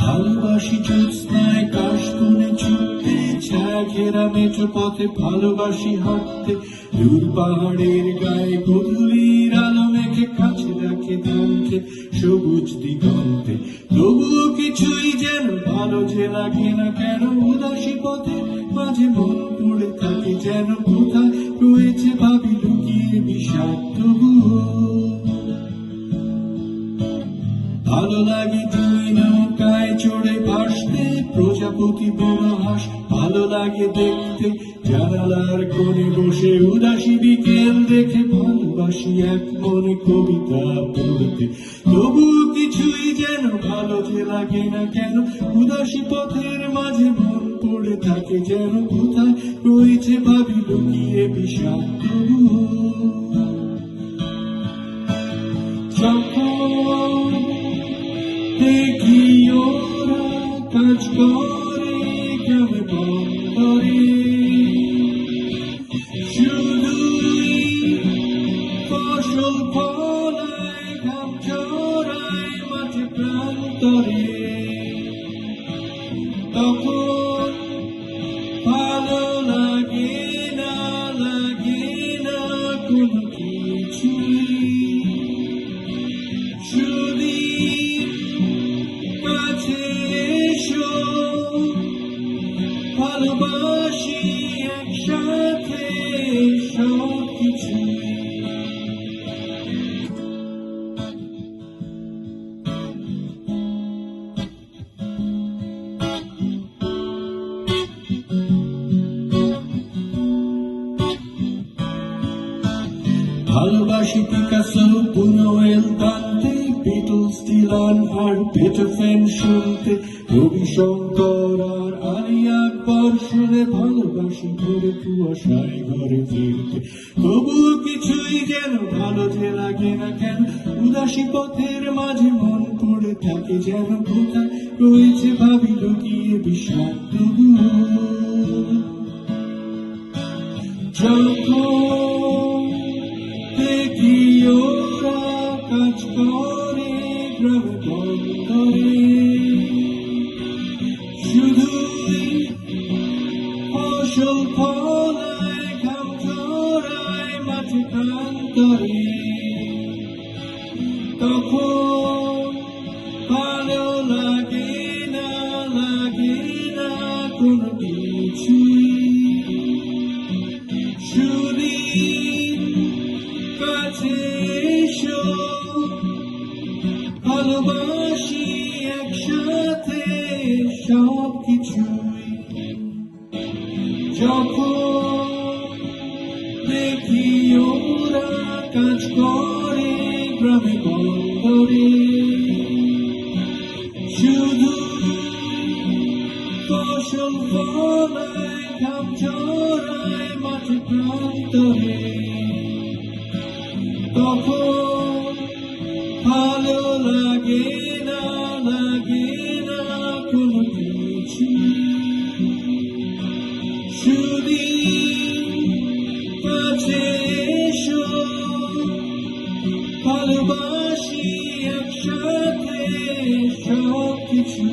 ভালোবাসি জ্যোৎস্নায় কাশবনে ছুটতে, ছায়া ঘেরা মেঠো পথে ভালোবাসি হাঁটতে, দূর পাহাড়ের গায়ে গোধূলির আলো মেখে কাছে রাখে দান্তে সবুজ দিগন্তে। তবুও কিছুই যেন ভালো যে লাগে না কেন, উদাসী পথে মাঝে মন পড়ে থাকে যেন কোথায় রয়েছে ভাবি লুকিয়ে বিষাদ। তবুও ভালো লাগে দুই নৌকায় চড়ে ভাসতে, প্রজাপতি বোনা হাঁস ভালো লাগে দেখতে, জানালার কোণে বসে উদাসী বিকেল দেখে ভালোবাসি এক মনে কবিতা পড়তে। তবুও কিছুই যেন ভালো যে লাগে না কেন, উদাসী পথের মাঝে মন পড়ে থাকে যেন কোথায় রয়েছে ভাবি লুকিয়ে বিষাদ। তবুও দেখি ওরা কাজ করে গ্রামে বন্দরে, শুধুই ফসল ফলায় ঘাম ঝরায় মাঠে প্রান্তরে। তখন ভালো লাগে না কোনো কিছুই, ভালোবাসি একসাথে সবকিছু। ভালোবাসি পিকাসো, বুনুয়েল, দান্তে, বিটলস, ডিলান আর বেথোভেন শুনতে, রবিশঙ্কর আর আলী আকবর শুনে ভালোবাসি ভোরে কুয়াশায় ঘরে ফিরতে। তবুও কিছুই যেন ভালো যে লাগে না কেন, উদাসী পথের মাঝে মন পড়ে থাকে যেন কোথায় রয়েছে ভাবি লুকিয়ে বিষাদ। তবুও যখন দেখি ওরা কাজ করে গ্রামে বন্দরে, শুধুই ফসল ফলায় ঘাম ঝরায় মাঠে প্রান্তরে। তখন ভালো লাগে না কোনো কিছুই, কাছে এসো ভালোবাসি একসাথে সবকিছুই। যখন দেখি ওরা কাজ করে গ্রামে বন্দরে, শুধু ফসল ফলায় ঘাম ঝরায় মাঠে প্রান্তরে। তখন ভালো লাগে না কোনো কিছু, শুধু কাছে এসো ভালোবাসি একসাথে সবকিছু।